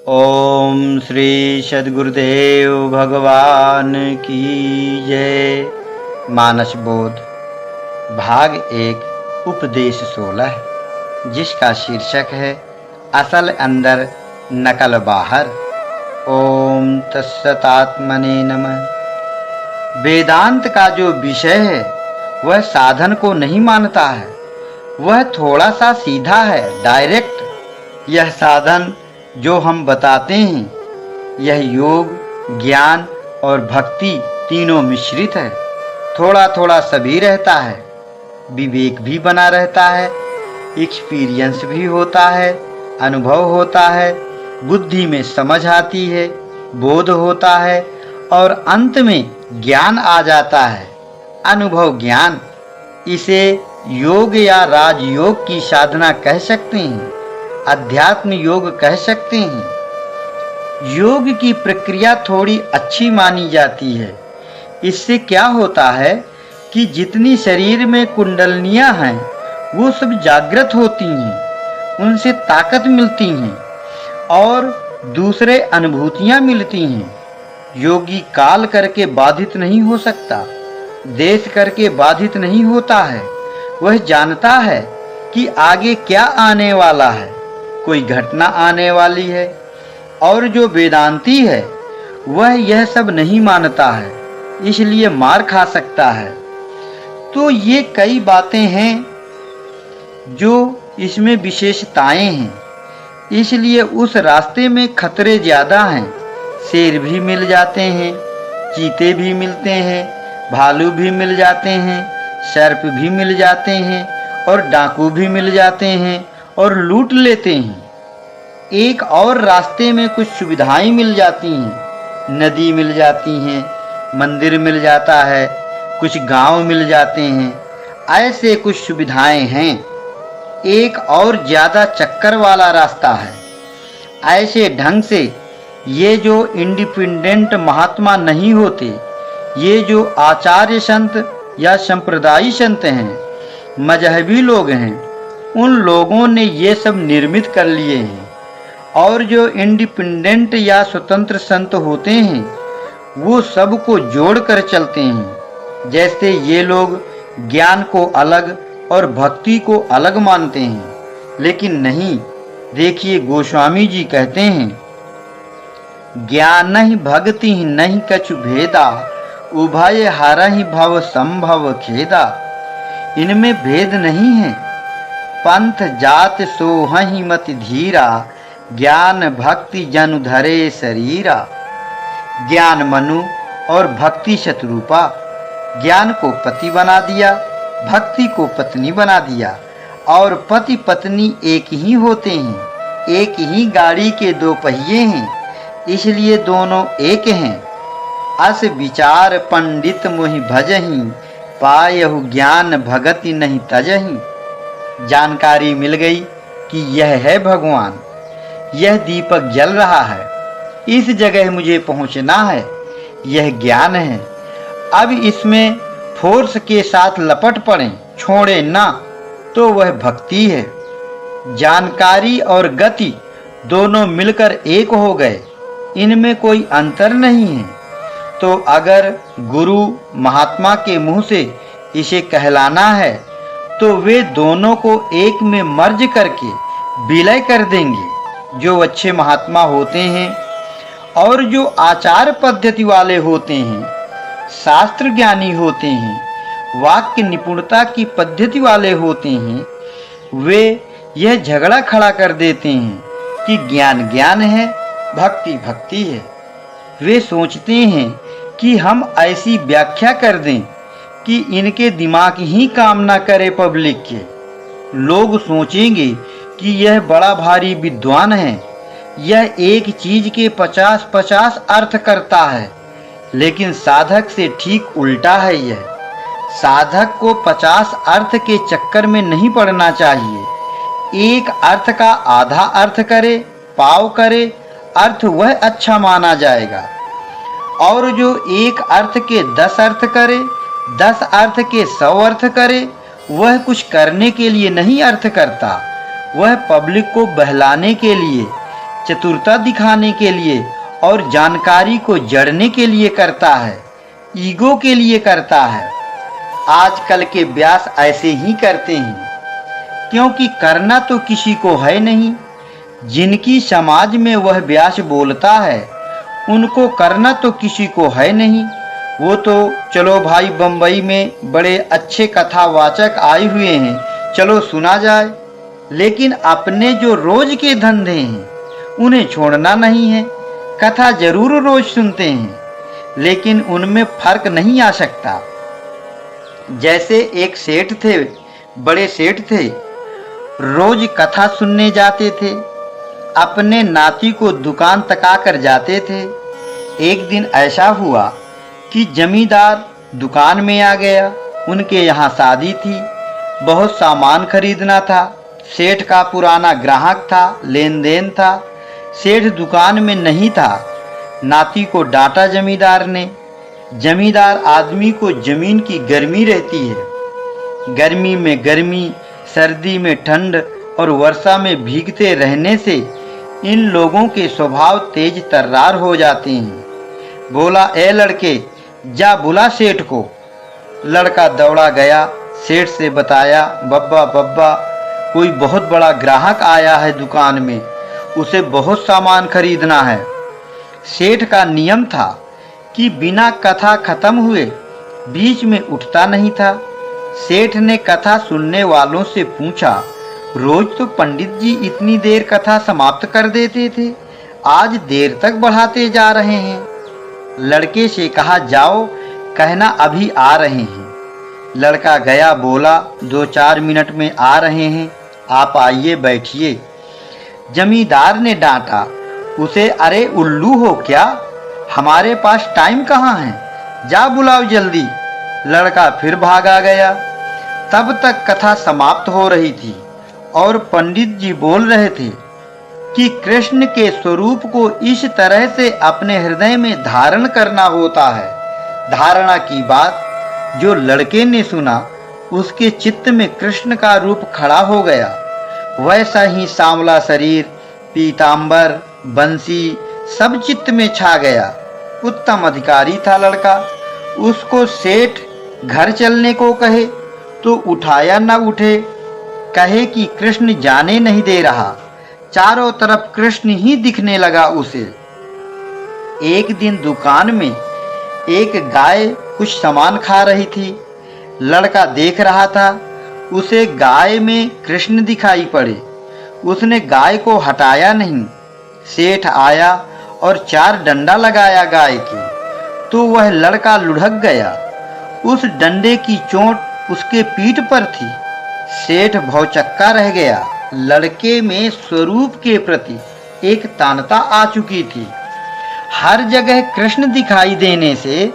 ओम श्री सद्गुरुदेव भगवान की जय। मानस बोध भाग 1 उपदेश 16 जिसका शीर्षक है असल अंदर नकल बाहर। ओम तत्सतात्मने नमः। वेदांत का जो विषय है वह साधन को नहीं मानता है, वह थोड़ा सा सीधा है, डायरेक्ट। यह साधन जो हम बताते हैं यह योग, ज्ञान और भक्ति तीनों मिश्रित है। थोड़ा थोड़ा सभी रहता है, विवेक भी बना रहता है, एक्सपीरियंस भी होता है, अनुभव होता है, बुद्धि में समझ आती है, बोध होता है और अंत में ज्ञान आ जाता है, अनुभव ज्ञान। इसे योग या राजयोग की साधना कह सकते हैं, अध्यात्म योग कह सकते हैं। योग की प्रक्रिया थोड़ी अच्छी मानी जाती है। इससे क्या होता है कि जितनी शरीर में कुंडलनियां हैं वो सब जागृत होती हैं, उनसे ताकत मिलती हैं और दूसरे अनुभूतियां मिलती हैं। योगी काल करके बाधित नहीं हो सकता, देश करके बाधित नहीं होता है। वह जानता है कि आगे क्या आने वाला है, कोई घटना आने वाली है। और जो वेदांती है वह यह सब नहीं मानता है, इसलिए मार खा सकता है। तो ये कई बातें हैं जो इसमें विशेषताएं हैं, इसलिए उस रास्ते में खतरे ज्यादा हैं। शेर भी मिल जाते हैं, चीते भी मिलते हैं, भालू भी मिल जाते हैं, सर्प भी मिल जाते हैं और डाकू भी मिल जाते हैं और लूट लेते हैं। एक और रास्ते में कुछ सुविधाएं मिल जाती हैं, नदी मिल जाती हैं, मंदिर मिल जाता है, कुछ गांव मिल जाते हैं, ऐसे कुछ सुविधाएं हैं। एक और ज्यादा चक्कर वाला रास्ता है। ऐसे ढंग से ये जो इंडिपेंडेंट महात्मा नहीं होते, ये जो आचार्य संत या संप्रदायी संत हैं, मजहबी लोग हैं, उन लोगों ने ये सब निर्मित कर लिए हैं। और जो इंडिपेंडेंट या स्वतंत्र संत होते हैं वो सबको जोड़ कर चलते हैं। जैसे ये लोग ज्ञान को अलग और भक्ति को अलग मानते हैं, लेकिन नहीं। देखिए गोस्वामी जी कहते हैं, ज्ञान ही भक्ति ही नहीं कछु भेदा, उभय हरहि भव संभव खेदा। इनमें भेद नहीं है, पंथ जात सोहहि मति धीरा, ज्ञान भक्ति जनु धरे शरीरा। ज्ञान मनु और भक्ति शत्रुपा। ज्ञान को पति बना दिया, भक्ति को पत्नी बना दिया। और पति पत्नी एक ही होते हैं, एक ही गाड़ी के दो पहिए हैं, इसलिए दोनों एक हैं। अस विचार पंडित मोहि भजहि, पायहु ज्ञान भगति नहीं तजहि। जानकारी मिल गई कि यह है भगवान, यह दीपक जल रहा है, इस जगह मुझे पहुंचना है, यह ज्ञान है। अब इसमें फोर्स के साथ लपट पड़े, छोड़े ना, तो वह भक्ति है। जानकारी और गति दोनों मिलकर एक हो गए, इनमें कोई अंतर नहीं है। तो अगर गुरु महात्मा के मुंह से इसे कहलाना है तो वे दोनों को एक में मर्ज करके विलय कर देंगे। जो अच्छे महात्मा होते हैं और जो आचार पद्धति वाले होते हैं, शास्त्र ज्ञानी होते हैं, वाक्य निपुणता की पद्धति वाले होते हैं, वे यह झगड़ा खड़ा कर देते हैं कि ज्ञान ज्ञान है, भक्ति भक्ति है। वे सोचते हैं कि हम ऐसी व्याख्या कर दें कि इनके दिमाग ही काम ना करे पब्लिक के। लोग सोचेंगे कि यह बड़ा भारी विद्वान है, यह एक चीज के 50-50 अर्थ करता है। लेकिन साधक से ठीक उल्टा है। यह साधक को 50 अर्थ के चक्कर में नहीं पड़ना चाहिए। एक अर्थ का आधा अर्थ करे, पाव करे, अर्थ वह अच्छा माना जाएगा। और जो एक अर्थ के 10 अर्थ करे, 10 अर्थ के 100 अर्थ करे, वह कुछ करने के लिए नहीं अर्थ करता, वह पब्लिक को बहलाने के लिए चतुरता दिखाने के लिए और जानकारी को जड़ने के लिए करता है, ईगो के लिए करता है। आजकल के व्यास ऐसे ही करते हैं, क्योंकि करना तो किसी को है नहीं। जिनकी समाज में वह व्यास बोलता है, उनको करना तो किसी को है नहीं। वो तो चलो भाई, बम्बई में बड़े अच्छे कथावाचक आए हुए हैं, चलो सुना जाए। लेकिन अपने जो रोज के धंधे हैं, उन्हें छोड़ना नहीं है। कथा जरूर रोज सुनते हैं, लेकिन उनमें फर्क नहीं आ सकता। जैसे एक सेठ थे, बड़े सेठ थे, रोज कथा सुनने जाते थे, अपने नाती को दुकान तका कर जाते थे। एक दिन ऐसा हुआ कि जमींदार दुकान में आ गया। उनके यहाँ शादी थी, बहुत सामान खरीदना था। सेठ का पुराना ग्राहक था, लेन देन था। सेठ दुकान में नहीं था। नाती को डांटा जमींदार ने। जमींदार आदमी को जमीन की गर्मी रहती है। गर्मी में गर्मी, सर्दी में ठंड और वर्षा में भीगते रहने से इन लोगों के स्वभाव तेज तर्रार हो जाते हैं। बोला, ए लड़के, जा बुला सेठ को। लड़का दौड़ा गया, सेठ से बताया, बब्बा बब्बा, कोई बहुत बड़ा ग्राहक आया है दुकान में, उसे बहुत सामान खरीदना है। सेठ का नियम था कि बिना कथा खत्म हुए बीच में उठता नहीं था। सेठ ने कथा सुनने वालों से पूछा, रोज तो पंडित जी इतनी देर कथा समाप्त कर देते थे, आज देर तक बढ़ाते जा रहे हैं। लड़के से कहा, जाओ, कहना अभी आ रहे हैं। लड़का गया, बोला, 2-4 मिनट में आ रहे हैं, आप आइए, बैठिए। जमींदार ने डांटा उसे, अरे उल्लू हो क्या, हमारे पास टाइम कहाँ है, जा बुलाओ जल्दी। लड़का फिर भागा गया। तब तक कथा समाप्त हो रही थी और पंडित जी बोल रहे थे कि कृष्ण के स्वरूप को इस तरह से अपने हृदय में धारण करना होता है। धारणा की बात जो लड़के ने सुना, उसके चित्त में कृष्ण का रूप खड़ा हो गया। वैसा ही सांवला शरीर, पीतांबर, बंसी, सब चित्त में छा गया। उत्तम अधिकारी था लड़का। उसको सेठ घर चलने को कहे तो उठाया न उठे, कहे कि कृष्ण जाने नहीं दे रहा। चारों तरफ कृष्ण ही दिखने लगा उसे। एक दिन दुकान में एक गाय कुछ सामान खा रही थी। लड़का देख रहा था, उसे गाय में कृष्ण दिखाई पड़े। उसने गाय को हटाया नहीं। सेठ आया और 4 डंडा लगाया गाय के, तो वह लड़का लुढ़क गया। उस डंडे की चोट उसके पीठ पर थी। सेठ भौचक्का रह गया। लड़के में स्वरूप के प्रति एक तानता आ चुकी थी। हर जगह कृष्ण दिखाई देने से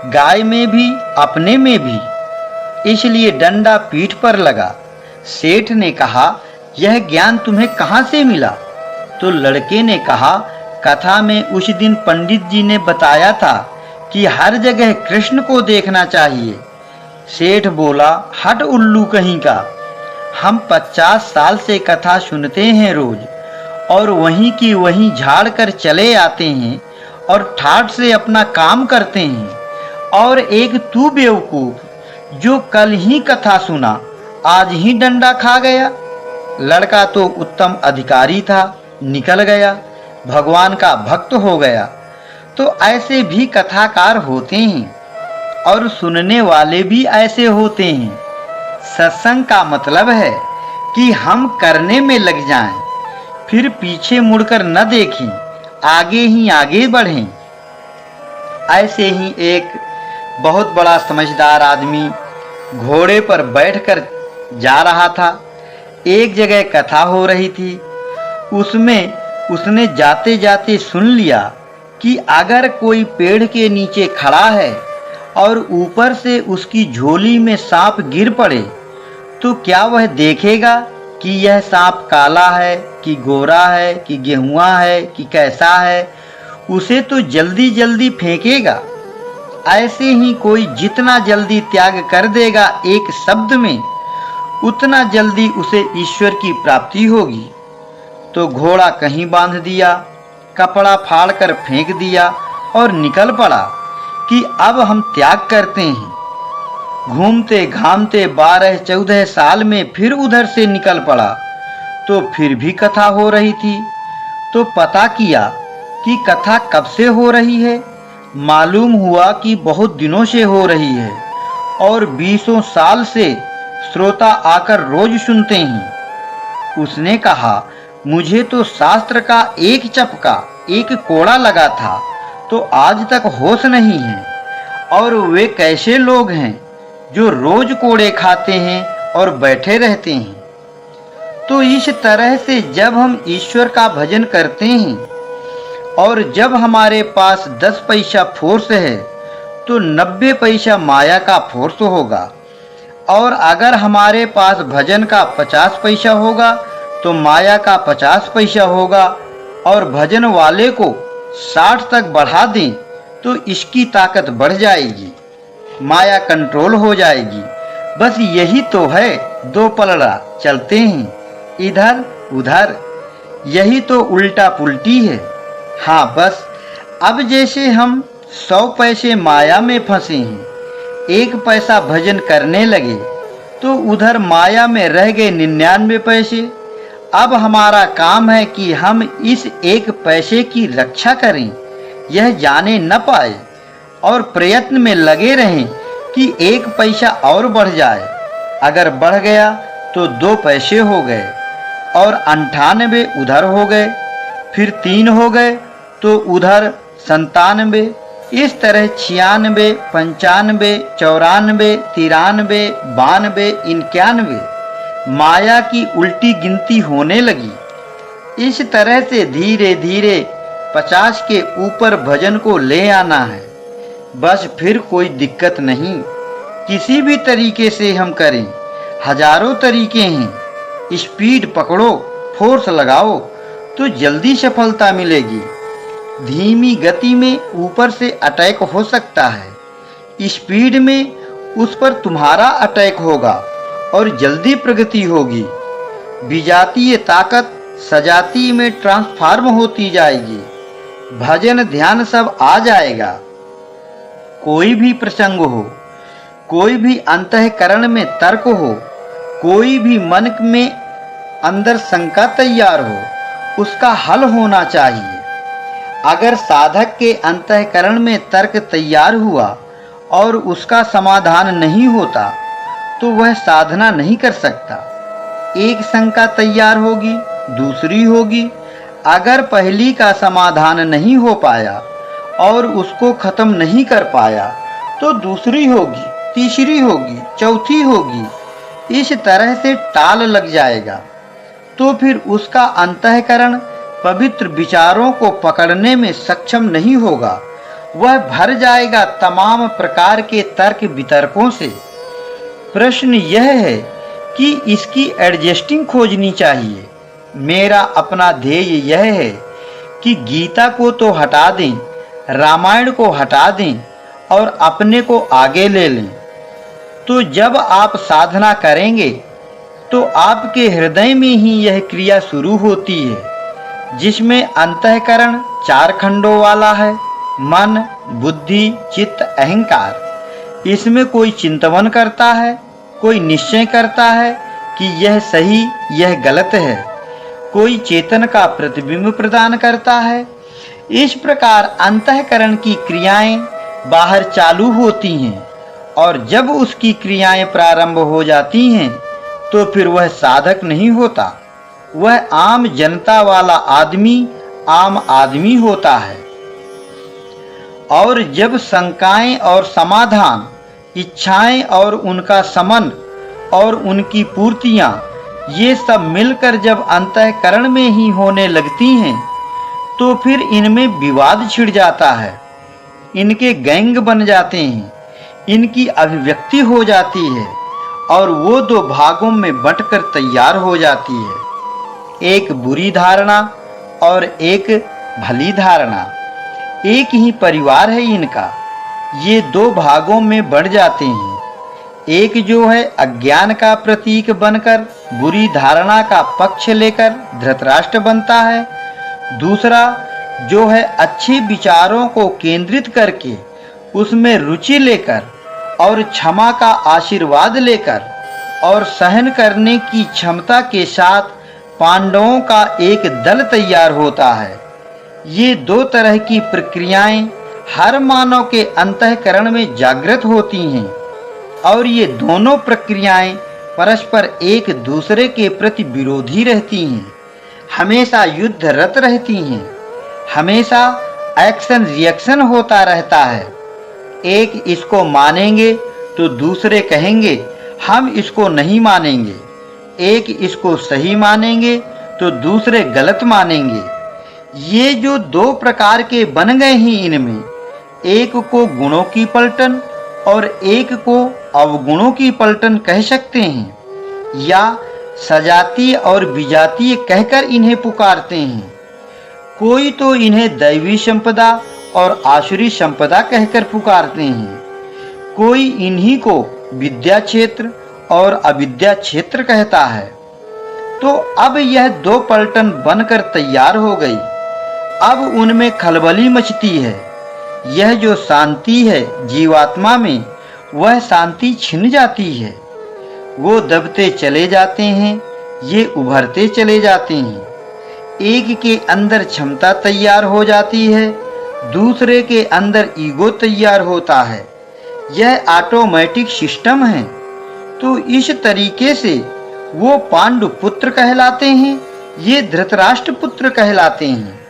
गाय में भी, अपने में भी, इसलिए डंडा पीठ पर लगा। सेठ ने कहा, यह ज्ञान तुम्हें कहाँ से मिला? तो लड़के ने कहा, कथा में उस दिन पंडित जी ने बताया था कि हर जगह कृष्ण को देखना चाहिए। सेठ बोला, हट उल्लू कहीं का, हम 50 साल से कथा सुनते हैं रोज, और वहीं की वहीं झाड़ कर चले आते हैं और ठाठ से अपना काम करते हैं। और एक तू बेवकूफ जो कल ही कथा सुना, आज ही डंडा खा गया। लड़का तो उत्तम अधिकारी था, निकल गया, भगवान का भक्त हो गया। तो ऐसे भी कथाकार होते हैं और सुनने वाले भी ऐसे होते हैं। सत्संग का मतलब है कि हम करने में लग जाएं, फिर पीछे मुड़कर न देखें, आगे ही आगे बढ़ें। ऐसे ही एक बहुत बड़ा समझदार आदमी घोड़े पर बैठकर जा रहा था। एक जगह कथा हो रही थी, उसमें उसने जाते जाते सुन लिया कि अगर कोई पेड़ के नीचे खड़ा है और ऊपर से उसकी झोली में सांप गिर पड़े, तो क्या वह देखेगा कि यह सांप काला है कि गोरा है कि गेहुआ है कि कैसा है? उसे तो जल्दी जल्दी फेंकेगा। ऐसे ही कोई जितना जल्दी त्याग कर देगा एक शब्द में, उतना जल्दी उसे ईश्वर की प्राप्ति होगी। तो घोड़ा कहीं बांध दिया, कपड़ा फाड़कर फेंक दिया और निकल पड़ा कि अब हम त्याग करते हैं। घूमते घामते 12-14 साल में फिर उधर से निकल पड़ा तो फिर भी कथा हो रही थी। तो पता किया कि कथा कब से हो रही है। मालूम हुआ कि बहुत दिनों से हो रही है और 20 साल से श्रोता आकर रोज सुनते हैं। उसने कहा, मुझे तो शास्त्र का एक चपका, एक कोड़ा लगा था, तो आज तक होश नहीं है। और वे कैसे लोग हैं जो रोज कोड़े खाते हैं और बैठे रहते हैं। तो इस तरह से जब हम ईश्वर का भजन करते हैं और जब हमारे पास 10 पैसा फोर्स है तो 90 पैसा माया का फोर्स होगा। और अगर हमारे पास भजन का 50 पैसा होगा तो माया का 50 पैसा होगा। और भजन वाले को 60 तक बढ़ा दें तो इसकी ताकत बढ़ जाएगी, माया कंट्रोल हो जाएगी। बस यही तो है, दो पलड़ा चलते हैं इधर उधर, यही तो उल्टा पुल्टी है। हाँ, बस अब जैसे हम 100 पैसे माया में फंसे हैं, 1 पैसा भजन करने लगे तो उधर माया में रह गए 99 पैसे। अब हमारा काम है कि हम इस 1 पैसे की रक्षा करें, यह जाने न पाए और प्रयत्न में लगे रहें कि 1 पैसा और बढ़ जाए। अगर बढ़ गया तो 2 पैसे हो गए और 98 उधर हो गए, फिर 3 हो गए तो उधर 97, इस तरह 96, 95, 94, 93, 92, 91 माया की उल्टी गिनती होने लगी। इस तरह से धीरे धीरे 50 के ऊपर भजन को ले आना है। बस फिर कोई दिक्कत नहीं, किसी भी तरीके से हम करें। हजारों तरीके हैं, स्पीड पकड़ो, फोर्स लगाओ तो जल्दी सफलता मिलेगी। धीमी गति में ऊपर से अटैक हो सकता है, स्पीड में उस पर तुम्हारा अटैक होगा और जल्दी प्रगति होगी। विजातीय ताकत सजातीय में ट्रांसफॉर्म होती जाएगी। भजन ध्यान सब आ जाएगा। कोई भी प्रसंग हो, कोई भी अंतःकरण में तर्क हो, कोई भी मन में अंदर शंका तैयार हो, उसका हल होना चाहिए। अगर साधक के अंतःकरण में तर्क तैयार हुआ और उसका समाधान नहीं होता तो वह साधना नहीं कर सकता। एक शंका तैयार होगी, दूसरी होगी। अगर पहली का समाधान नहीं हो पाया और उसको खत्म नहीं कर पाया तो दूसरी होगी, तीसरी होगी, चौथी होगी। इस तरह से टाल लग जाएगा तो फिर उसका अंतःकरण पवित्र विचारों को पकड़ने में सक्षम नहीं होगा। वह भर जाएगा तमाम प्रकार के तर्क वितर्कों से। प्रश्न यह है कि इसकी एडजस्टिंग खोजनी चाहिए। मेरा अपना ध्येय यह है कि गीता को तो हटा दें, रामायण को हटा दें और अपने को आगे ले लें। तो जब आप साधना करेंगे तो आपके हृदय में ही यह क्रिया शुरू होती है, जिसमें अंतःकरण 4 खंडों वाला है, मन, बुद्धि, चित्त, अहंकार। इसमें कोई चिंतन करता है, कोई निश्चय करता है कि यह सही, यह गलत है, कोई चेतन का प्रतिबिंब प्रदान करता है। इस प्रकार अंतःकरण की क्रियाएं बाहर चालू होती हैं और जब उसकी क्रियाएं प्रारंभ हो जाती हैं तो फिर वह साधक नहीं होता, वह आम जनता वाला आदमी, आम आदमी होता है। और जब शंकाएं और समाधान, इच्छाएं और उनका समन और उनकी पूर्तियां, ये सब मिलकर जब अंतःकरण में ही होने लगती हैं तो फिर इनमें विवाद छिड़ जाता है, इनके गैंग बन जाते हैं, इनकी अभिव्यक्ति हो जाती है और वो 2 भागों में बंटकर तैयार हो जाती है, एक बुरी धारणा और एक भली धारणा। एक ही परिवार है इनका, ये 2 भागों में बढ़ जाते हैं। एक जो है अज्ञान का प्रतीक बनकर बुरी धारणा का पक्ष लेकर धृतराष्ट्र बनता है, दूसरा जो है अच्छे विचारों को केंद्रित करके उसमें रुचि लेकर और क्षमा का आशीर्वाद लेकर और सहन करने की क्षमता के साथ पांडवों का एक दल तैयार होता है। ये दो तरह की प्रक्रियाएं हर मानव के अंतःकरण में जागृत होती हैं और ये दोनों प्रक्रियाएं परस्पर एक दूसरे के प्रति विरोधी रहती हैं, हमेशा युद्धरत रहती हैं, हमेशा एक्शन रिएक्शन होता रहता है। एक इसको मानेंगे तो दूसरे कहेंगे हम इसको नहीं मानेंगे, एक इसको सही मानेंगे तो दूसरे गलत मानेंगे। ये जो दो प्रकार के बन गए हैं, इनमें एक को गुणों की पलटन और एक को अवगुणों की पलटन कह सकते हैं, या सजातीय और विजातीय कहकर इन्हें पुकारते हैं। कोई तो इन्हें दैवी संपदा और आसुरी संपदा कहकर पुकारते हैं, कोई इन्हीं को विद्या क्षेत्र और अविद्या क्षेत्र कहता है। तो अब यह दो पलटन बनकर तैयार हो गई। अब उनमें खलबली मचती है। यह जो शांति है जीवात्मा में, वह शांति छिन जाती है। वो दबते चले जाते हैं, ये उभरते चले जाते हैं। एक के अंदर क्षमता तैयार हो जाती है, दूसरे के अंदर ईगो तैयार होता है। यह ऑटोमेटिक सिस्टम है। तो इस तरीके से वो पांडु पुत्र कहलाते हैं, ये धृतराष्ट्र पुत्र कहलाते हैं।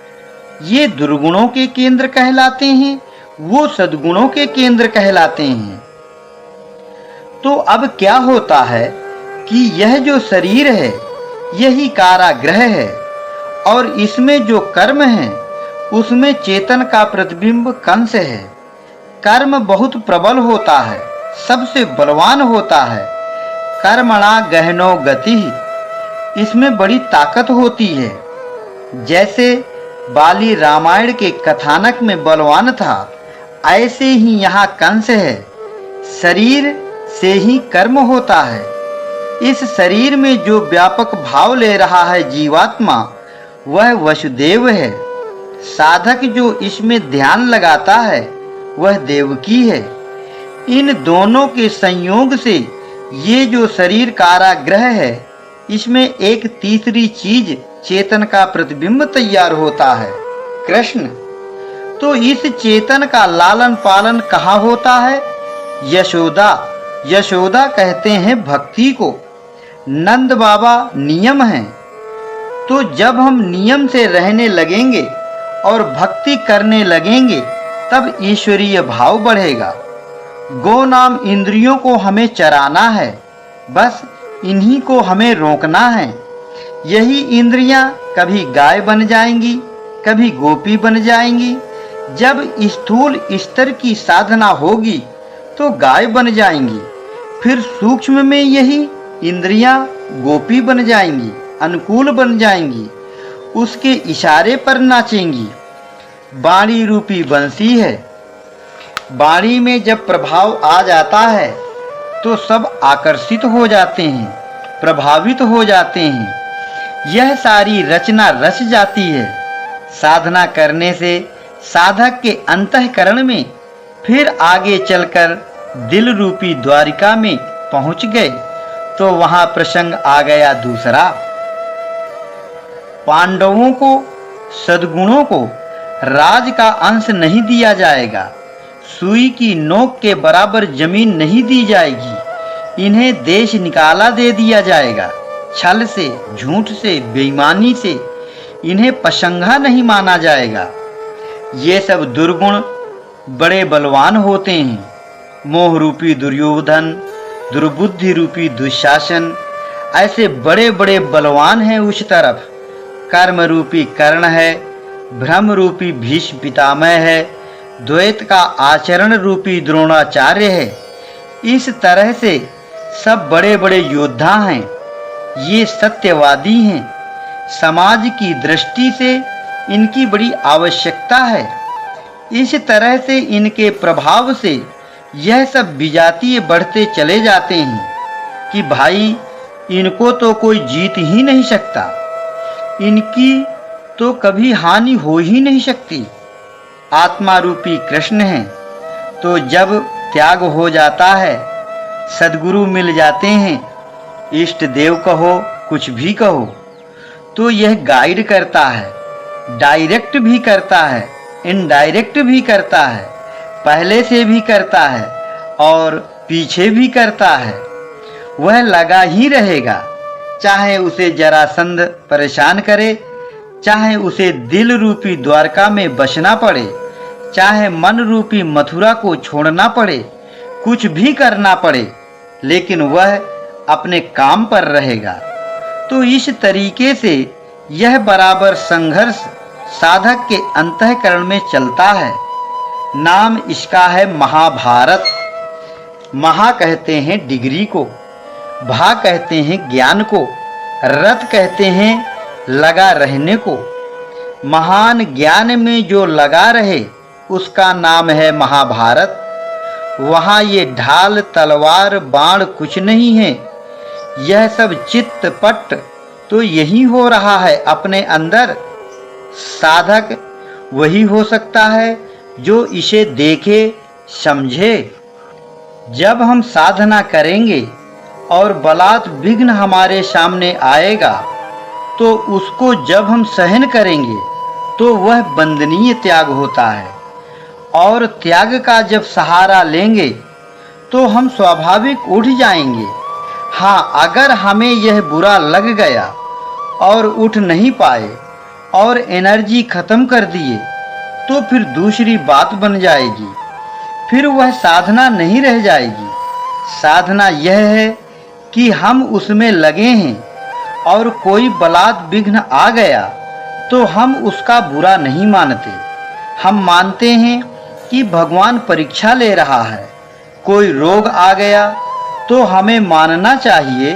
ये दुर्गुणों के केंद्र कहलाते हैं, वो सद्गुणों के केंद्र कहलाते हैं। तो अब क्या होता है कि यह जो शरीर है यही कारागृह है और इसमें जो कर्म है उसमें चेतन का प्रतिबिंब कंस है। कर्म बहुत प्रबल होता है, सबसे बलवान होता है। कर्मणा गहनो गति, इसमें बड़ी ताकत होती है। जैसे बाली रामायण के कथानक में बलवान था, ऐसे ही यहाँ कंस है। शरीर से ही कर्म होता है। इस शरीर में जो व्यापक भाव ले रहा है जीवात्मा, वह वसुदेव है। साधक जो इसमें ध्यान लगाता है वह देवकी है। इन दोनों के संयोग से ये जो शरीर कारागृह है, इसमें एक तीसरी चीज चेतन का प्रतिबिंब तैयार होता है, कृष्ण। तो इस चेतन का लालन पालन कहाँ होता है? यशोदा। यशोदा कहते हैं भक्ति को। नंद बाबा नियम हैं। तो जब हम नियम से रहने लगेंगे और भक्ति करने लगेंगे, तब ईश्वरीय भाव बढ़ेगा। गो नाम इंद्रियों को हमें चराना है, बस इन्हीं को हमें रोकना है। यही इंद्रियां कभी गाय बन जाएंगी, कभी गोपी बन जाएंगी। जब स्थूल स्तर की साधना होगी तो गाय बन जाएंगी, फिर सूक्ष्म में यही इंद्रियां गोपी बन जाएंगी, अनुकूल बन जाएंगी, उसके इशारे पर नाचेंगी। वाणी रूपी बंसी है। वाणी में जब प्रभाव आ जाता है तो सब आकर्षित हो जाते हैं, प्रभावित हो जाते हैं। यह सारी रचना रच जाती है। साधना करने से साधक के अंतःकरण में फिर आगे चलकर दिल रूपी द्वारिका में पहुंच गए तो वहां प्रसंग आ गया दूसरा। पांडवों को, सद्गुणों को राज का अंश नहीं दिया जाएगा। सुई की नोक के बराबर जमीन नहीं दी जाएगी। इन्हें देश निकाला दे दिया जाएगा। छल से, झूठ से, बेईमानी से इन्हें पसंगा नहीं माना जाएगा। ये सब दुर्गुण बड़े बलवान होते हैं। मोह रूपी दुर्योधन, दुर्बुद्धि रूपी दुशासन, ऐसे बड़े बड़े बलवान हैं उस तरफ। कर्म रूपी कर्ण है, भ्रम रूपी भीष्म पितामह है, द्वैत का आचरण रूपी द्रोणाचार्य है। इस तरह से सब बड़े बड़े योद्धा हैं। ये सत्यवादी हैं। समाज की दृष्टि से इनकी बड़ी आवश्यकता है। इस तरह से इनके प्रभाव से यह सब विजातीय बढ़ते चले जाते हैं कि भाई इनको तो कोई जीत ही नहीं सकता, इनकी तो कभी हानि हो ही नहीं सकती। आत्मा रूपी कृष्ण है, तो जब त्याग हो जाता है, सद्गुरु मिल जाते हैं, इष्ट देव कहो कुछ भी कहो, तो यह गाइड करता है, डायरेक्ट भी करता है, इनडायरेक्ट भी करता है, पहले से भी करता है और पीछे भी करता है। वह लगा ही रहेगा, चाहे उसे जरासंध परेशान करे, चाहे उसे दिल रूपी द्वारका में बसना पड़े, चाहे मन रूपी मथुरा को छोड़ना पड़े, कुछ भी करना पड़े, लेकिन वह अपने काम पर रहेगा। तो इस तरीके से यह बराबर संघर्ष साधक के अंतःकरण में चलता है। नाम इसका है महाभारत। महा कहते हैं डिग्री को, भा कहते हैं ज्ञान को, रत कहते हैं लगा रहने को। महान ज्ञान में जो लगा रहे उसका नाम है महाभारत। वहाँ ये ढाल तलवार बाण कुछ नहीं है, यह सब चित्त पट तो यही हो रहा है अपने अंदर। साधक वही हो सकता है जो इसे देखे समझे। जब हम साधना करेंगे और बलात् विघ्न हमारे सामने आएगा, तो उसको जब हम सहन करेंगे तो वह वंदनीय त्याग होता है। और त्याग का जब सहारा लेंगे तो हम स्वाभाविक उठ जाएंगे। हाँ, अगर हमें यह बुरा लग गया और उठ नहीं पाए और एनर्जी खत्म कर दिए, तो फिर दूसरी बात बन जाएगी, फिर वह साधना नहीं रह जाएगी। साधना यह है कि हम उसमें लगे हैं और कोई बलात् विघ्न आ गया तो हम उसका बुरा नहीं मानते। हम मानते हैं कि भगवान परीक्षा ले रहा है। कोई रोग आ गया तो हमें मानना चाहिए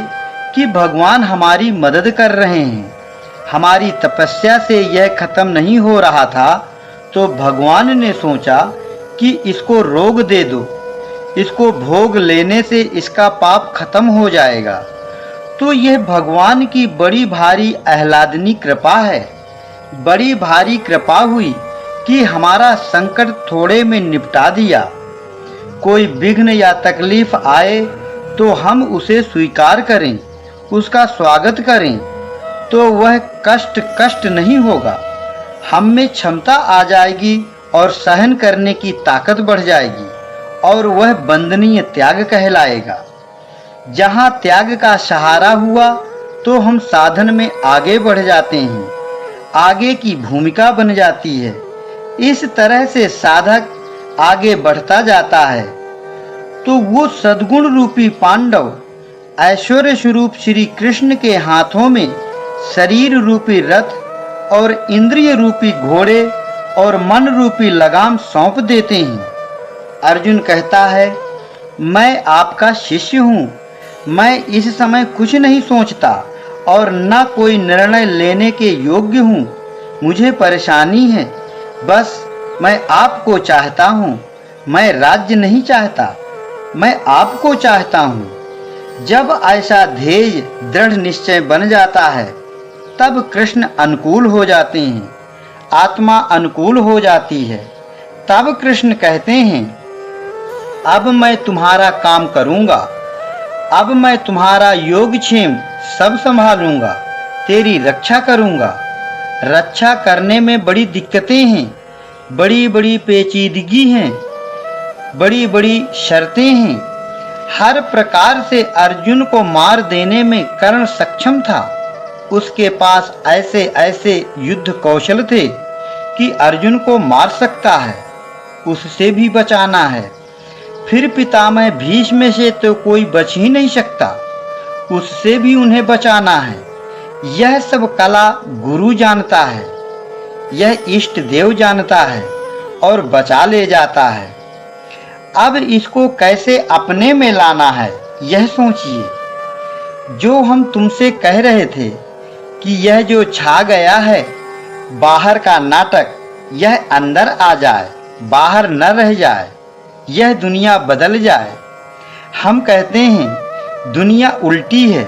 कि भगवान हमारी मदद कर रहे हैं। हमारी तपस्या से यह खत्म नहीं हो रहा था, तो भगवान ने सोचा कि इसको रोग दे दो, इसको भोग लेने से इसका पाप खत्म हो जाएगा। तो यह भगवान की बड़ी भारी आह्लादनी कृपा है। बड़ी भारी कृपा हुई कि हमारा संकट थोड़े में निपटा दिया। कोई विघ्न या तकलीफ आए तो हम उसे स्वीकार करें, उसका स्वागत करें, तो वह कष्ट नहीं होगा। हम में क्षमता आ जाएगी और सहन करने की ताकत बढ़ जाएगी और वह वंदनीय त्याग कहलाएगा। जहाँ त्याग का सहारा हुआ तो हम साधन में आगे बढ़ जाते हैं, आगे की भूमिका बन जाती है। इस तरह से साधक आगे बढ़ता जाता है। तो वो सद्गुण रूपी पांडव ऐश्वर्य स्वरूप श्री कृष्ण के हाथों में शरीर रूपी रथ और इंद्रिय रूपी घोड़े और मन रूपी लगाम सौंप देते हैं। अर्जुन कहता है, मैं आपका शिष्य हूँ, मैं इस समय कुछ नहीं सोचता और न कोई निर्णय लेने के योग्य हूँ। मुझे परेशानी है, बस मैं आपको चाहता हूँ। मैं राज्य नहीं चाहता, मैं आपको चाहता हूँ। जब ऐसा ध्येय दृढ़ निश्चय बन जाता है, तब कृष्ण अनुकूल हो जाते हैं, आत्मा अनुकूल हो जाती है। तब कृष्ण कहते हैं, अब मैं तुम्हारा काम करूँगा, अब मैं तुम्हारा योगक्षेम सब संभालूंगा, तेरी रक्षा करूँगा। रक्षा करने में बड़ी दिक्कतें हैं, बड़ी बड़ी पेचीदगी हैं, बड़ी बड़ी शर्तें हैं। हर प्रकार से अर्जुन को मार देने में कर्ण सक्षम था। उसके पास ऐसे ऐसे युद्ध कौशल थे कि अर्जुन को मार सकता है, उससे भी बचाना है। फिर पितामह भीष्म से तो कोई बच ही नहीं सकता, उससे भी उन्हें बचाना है। यह सब कला गुरु जानता है, यह इष्ट देव जानता है और बचा ले जाता है। अब इसको कैसे अपने में लाना है, यह सोचिए। जो हम तुमसे कह रहे थे कि यह जो छा गया है बाहर का नाटक, यह अंदर आ जाए, बाहर न रह जाए। यह दुनिया बदल जाए। हम कहते हैं दुनिया उल्टी है,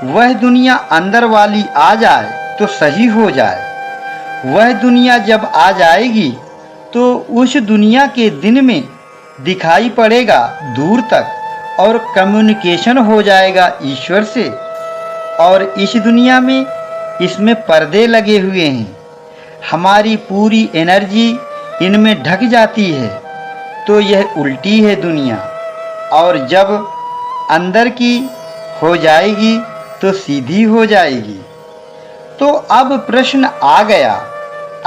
वह दुनिया अंदर वाली आ जाए तो सही हो जाए। वह दुनिया जब आ जाएगी तो उस दुनिया के दिन में दिखाई पड़ेगा दूर तक और कम्युनिकेशन हो जाएगा ईश्वर से। और इस दुनिया में इसमें पर्दे लगे हुए हैं, हमारी पूरी एनर्जी इनमें ढक जाती है, तो यह उल्टी है दुनिया। और जब अंदर की हो जाएगी तो सीधी हो जाएगी। तो अब प्रश्न आ गया,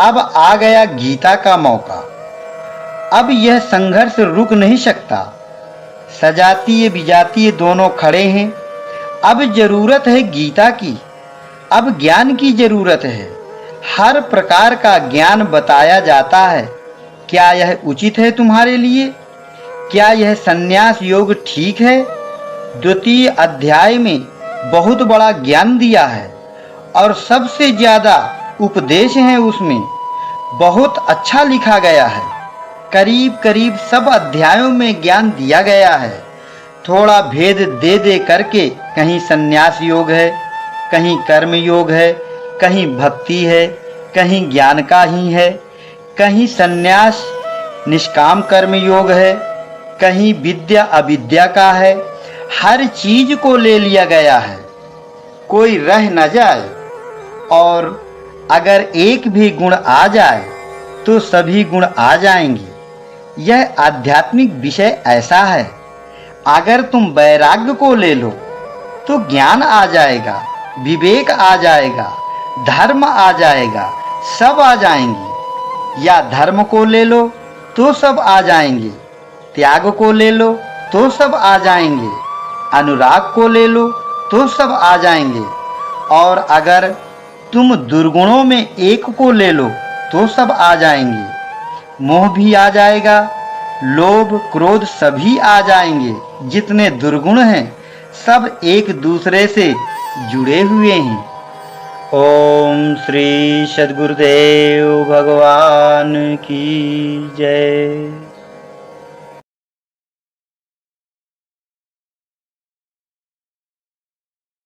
अब आ गया गीता का मौका। अब यह संघर्ष रुक नहीं सकता, सजातीय विजातीय दोनों खड़े हैं। अब जरूरत है गीता की, अब ज्ञान की जरूरत है। हर प्रकार का ज्ञान बताया जाता है। क्या यह उचित है तुम्हारे लिए? क्या यह संन्यास योग ठीक है? द्वितीय अध्याय में बहुत बड़ा ज्ञान दिया है और सबसे ज्यादा उपदेश है उसमें। बहुत अच्छा लिखा गया है। करीब करीब सब अध्यायों में ज्ञान दिया गया है। थोड़ा भेद दे दे करके कहीं संन्यास योग है, कहीं कर्म योग है, कहीं भक्ति है, कहीं ज्ञान का ही है, कहीं संन्यास निष्काम कर्म योग है, कहीं विद्या अविद्या का है। हर चीज को ले लिया गया है, कोई रह न जाए। और अगर एक भी गुण आ जाए तो सभी गुण आ जाएंगे। यह आध्यात्मिक विषय ऐसा है, अगर तुम वैराग्य को ले लो तो ज्ञान आ जाएगा, विवेक आ जाएगा, धर्म आ जाएगा, सब आ जाएंगे। या धर्म को ले लो तो सब आ जाएंगे, त्याग को ले लो तो सब आ जाएंगे, अनुराग को ले लो तो सब आ जाएंगे। और अगर तुम दुर्गुणों में एक को ले लो तो सब आ जाएंगे। मोह भी आ जाएगा, लोभ क्रोध सभी आ जाएंगे। जितने दुर्गुण हैं सब एक दूसरे से जुड़े हुए हैं। ओम श्री सद्गुरुदेव भगवान की जय।